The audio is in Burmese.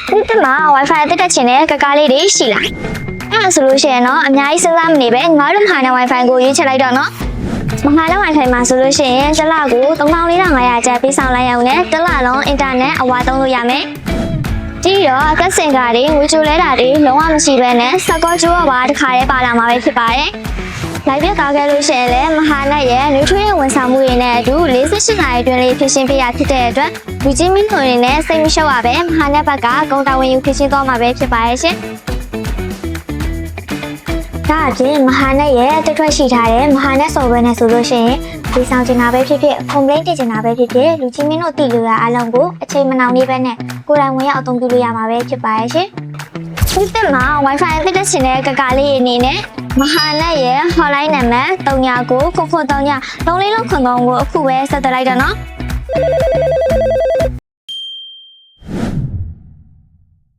ဒီတက်မှာ Wi-Fi တက်တက်ချင်တဲ့ကကားလေးတွေရှိလားအဲ့ဒါဆိုလို့ရှိရင်တော့အများကြီးစဉ်းစားမနေပဲငါတို့မဟာနဲ့ Wi-Fi ကိုရွေးချယ်လိုက်တော့နော်မဟာနဲ့ Wi-Fi မှာဆိုလို့ရှိရင်တစ်လကို34,500ကျပ်ပေးဆောင်လိုက်အောင်နဲ့တစ်လလုံးအင်တာနက်အဝါသုံးလို့ရမယ်ဒီတော့အကက်စင်ကားတွေငွေချိုလဲတာတွေလုံးဝမရှိဘဲနဲ့စကောကျိုးပါတစ်ခါတည်းပါလာမှာပဲဖြစ်ပါတယ်လိုက်ပြကားခဲ့လို့ရှိရင်လည်းမဟာနဲ့ရဲ့နှွေးထွေးရဲ့ဝန်ဆောင်မှုတွေနဲ့အတူ48နာရီအတွင်းလေးဖြစ်ရှင်းပေးရဖြစ်တဲ့အတွက်လူကြီးမင်းတို့တွေနဲ့စိတ်မလျှော့ရပဲမဟာနဲ့ဘက်ကဂုံတာဝန်ယူဖြစ်ရှင်းသွားမှာပဲဖြစ်ပါရဲ့ရှင်ဒါအပြင်မဟာနဲ့ရဲ့တက်ထွက်ရှိထားတဲ့မဟာနဲ့ software နဲ့ဆိုလို့ရှိရင်ဒီဆောင်ချင်တာပဲဖြစ်ဖြစ် complaint တင်ချင်တာပဲဖြစ်ဖြစ်လူကြီးမင်းတို့တည်လို့ရအလုံးကိုအချိန်မနှောင်နေပဲနဲ့ကိုယ်တိုင်ဝင်ရောက်အသုံးပြုလို့ရမှာပဲဖြစ်ပါရဲ့ရှင်ဒီတက်မှာ Wi-Fi တက်တက်ချင်တဲ့ကကားလေးအနေနဲ့မဟာနဲ့ရဲ့ hotline နံပါတ်3993434343ကိုအခုပဲဆက်သွယ်လိုက်တော့နော်